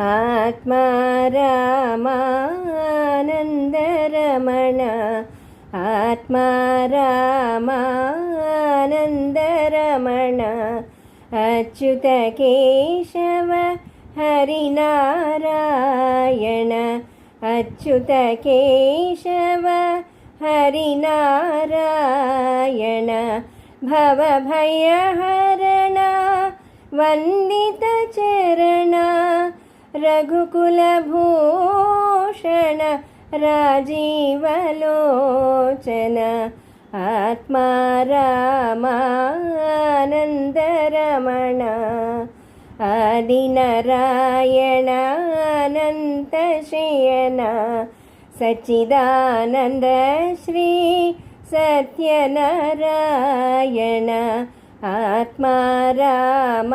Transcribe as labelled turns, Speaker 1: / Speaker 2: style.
Speaker 1: आत्मा रामानन्दरमण आत्मा रामानन्दरमण अच्युत केशव हरिनारायण अच्युत केशव हरिनारायण भवभयहरण वन्दितचरण रघुकुलभूषण राजीवलोचन आत्मा रामानन्दरमण आदिनारायण अनन्तशयन सच्चिदानन्द श्री सत्यनारायण आत्मा रामानन्दरमण।